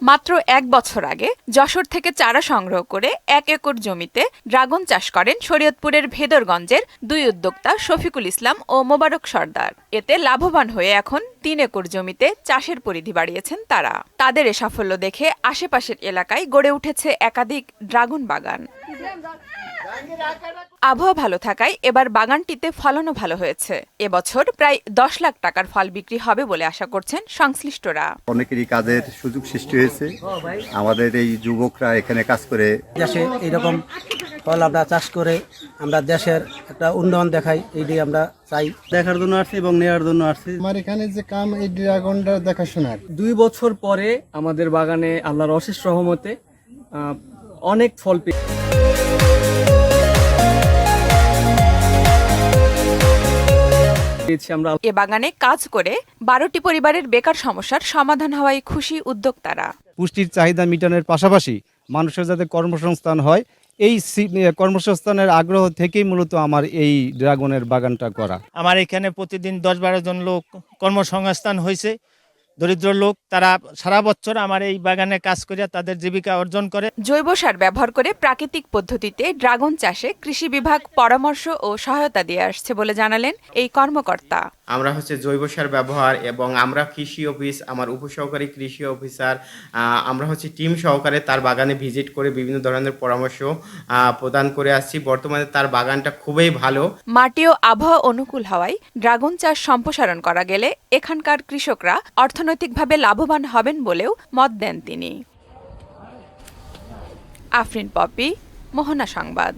মাত্র ১ বছর আগে যশোর থেকে চারা সংগ্রহ করে ১ একর জমিতে ড্রাগন চাষ করেন শরীয়তপুরের ভেদরগঞ্জের দুই উদ্যোক্তা শফিকুল ইসলাম ও মোবারক সর্দার। এতে লাভবান হয়ে এখন ৩ একর জমিতে চাষের পরিধি বাড়িয়েছেন তারা। তাদের এ সাফল্য দেখে আশেপাশের এলাকায় গড়ে উঠেছে একাধিক ড্রাগন বাগান। আবহাওয়া ভালো থাকায় এবার বাগানটিতে ফলনও ভালো হয়েছে। এবছর প্রায় ১০ লাখ টাকার ফল বিক্রি হবে বলে আশা করছেন সংশ্লিষ্টরা। অনেকেরই কাজের সুযোগ সৃষ্টি হয়েছে। আমাদের এই যুবকরা এখানে কাজ করে দেশে এইরকম ফল আমরা চাষ করে আমরা দেশের একটা উন্নয়ন দেখাই, এইটাই আমরা চাই। দেখার জন্য আসছি এবং নেওয়ার জন্য আসছি। আমার এখানে যে কাম এই ড্রাগনটা দেখাশোনার। ২ বছর পরে আমাদের বাগানে আল্লাহর অশেষ রহমতে অনেক ফল পেয়েছি আমরা। এ বাগানে কাজ করে ১২টি পরিবারের বেকার সমস্যার সমাধান হওয়ায় খুশি উদ্যোক্তারা। পুষ্টির চাহিদা মেটানোর পাশাপাশি মানুষের যাতে কর্মসংস্থান হয়, এই কর্মসংস্থানের আগ্রহ থেকেই মূলত আমার এই ড্রাগনের বাগানটা করা। আমার এখানে প্রতিদিন ১০-১২ জন লোক কর্মসংস্থান হয়েছে। দরিদ্র লোক তারা সারা বছর আমার এই বাগানে কাজ করে তাদের জীবিকা অর্জন করে। জৈব সার ব্যবহার করে প্রাকৃতিক পদ্ধতিতে ড্রাগন চাষে কৃষি বিভাগ পরামর্শ ও সহায়তা দিয়ে আসছে বলে জানালেন এই কর্মকর্তা। আমরা জৈব সার ব্যবহার এবং আমরা কৃষি অফিস, আমার উপসহকারী কৃষি অফিসার, আমরা টিম সহকারে তার বাগানে ভিজিট করে বিভিন্ন ধরনের পরামর্শ প্রদান করে আসছি। বর্তমানে তার বাগানটা খুবই ভালো। মাটি ও আবহাওয়া অনুকূল হওয়ায় ড্রাগন চাষ সম্প্রসারণ করা গেলে এখানকার কৃষকরা অর্থনৈতিকভাবে লাভবান হবেন বলেও মত দেন তিনি। আফরিন পপি, মোহনা সংবাদ।